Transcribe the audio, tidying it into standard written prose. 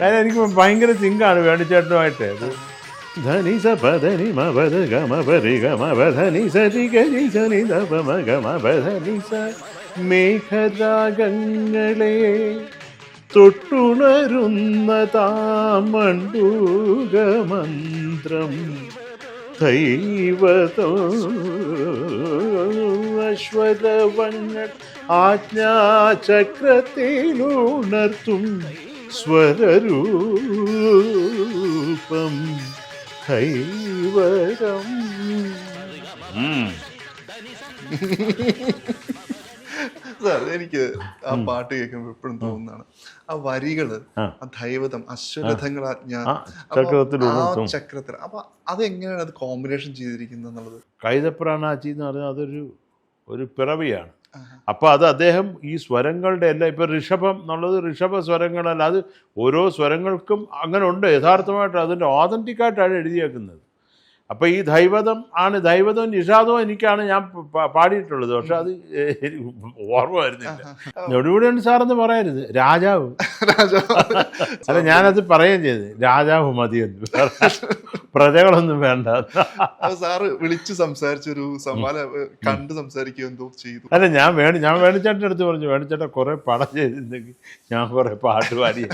കാര്യം എനിക്ക് ഭയങ്കര സിങ്കാണ് വേണിച്ചേട്ടനുമായിട്ട്. അത് ധനി സ പധനി മ പദ ഗമ പരി ഗമ പധനി സരി ഗരി സനി ധപ മ ഗമ പധനി സ മേഘരാഗങ്ങളെ തൊട്ടുണരുന്ന താമണ്ടൂകമന്ത്രം ദൈവതോ അശ്വരവങ്ങൾ ആജ്ഞാചക്രത്തിലുണർത്തും സ്വരൂപം കൈവരം. സാർ എനിക്ക് ആ പാട്ട് കേൾക്കുമ്പോൾ എപ്പോഴും തോന്നുന്നതാണ് ആ വരികള്, ആ ദൈവതം അശ്വരഥങ്ങളാജ്ഞ ചക്രത്തിൽ. അപ്പൊ അതെങ്ങനെയാണ് അത് കോമ്പിനേഷൻ ചെയ്തിരിക്കുന്നത് എന്നുള്ളത്? കൈതപ്രാണാച്ചി എന്ന് പറഞ്ഞാൽ ഒരു പിറവിയാണ്. അപ്പോൾ അത് അദ്ദേഹം ഈ സ്വരങ്ങളുടെ എല്ലാം, ഇപ്പം ഋഷഭം എന്നുള്ളത് ഋഷഭ സ്വരങ്ങളല്ല, അത് ഓരോ സ്വരങ്ങൾക്കും അങ്ങനെ ഉണ്ട്. യഥാർത്ഥമായിട്ട് അതിൻ്റെ ഓതൻറ്റിക്കായിട്ടാണ് എഴുതിയേക്കുന്നത്. അപ്പോൾ ഈ ദൈവതം ആണ്, ദൈവതവും നിഷാദവും എനിക്കാണ് ഞാൻ പാടിയിട്ടുള്ളത്. പക്ഷെ അത് ഓർമ്മ വരുന്നില്ല. നെടുമുടിയൻ സാറെന്ന് പറയരുത്, രാജാവ്. അല്ല, ഞാനത് പറയുകയും ചെയ്ത് രാജാവ് മതിയെന്ന്, പ്രജകളൊന്നും വേണ്ട. സാറ് വിളിച്ച് സംസാരിച്ചൊരു സമ്മാനം കണ്ട് സംസാരിക്കുക എന്തോ ചെയ്തു. അല്ല, ഞാൻ വേണിച്ചേട്ടൻ്റെ അടുത്ത് പറഞ്ഞു, വേണിച്ചേട്ടൻ കുറെ പടം ചെയ്തിരുന്നെങ്കിൽ ഞാൻ കുറെ പാട്ട് പാടി.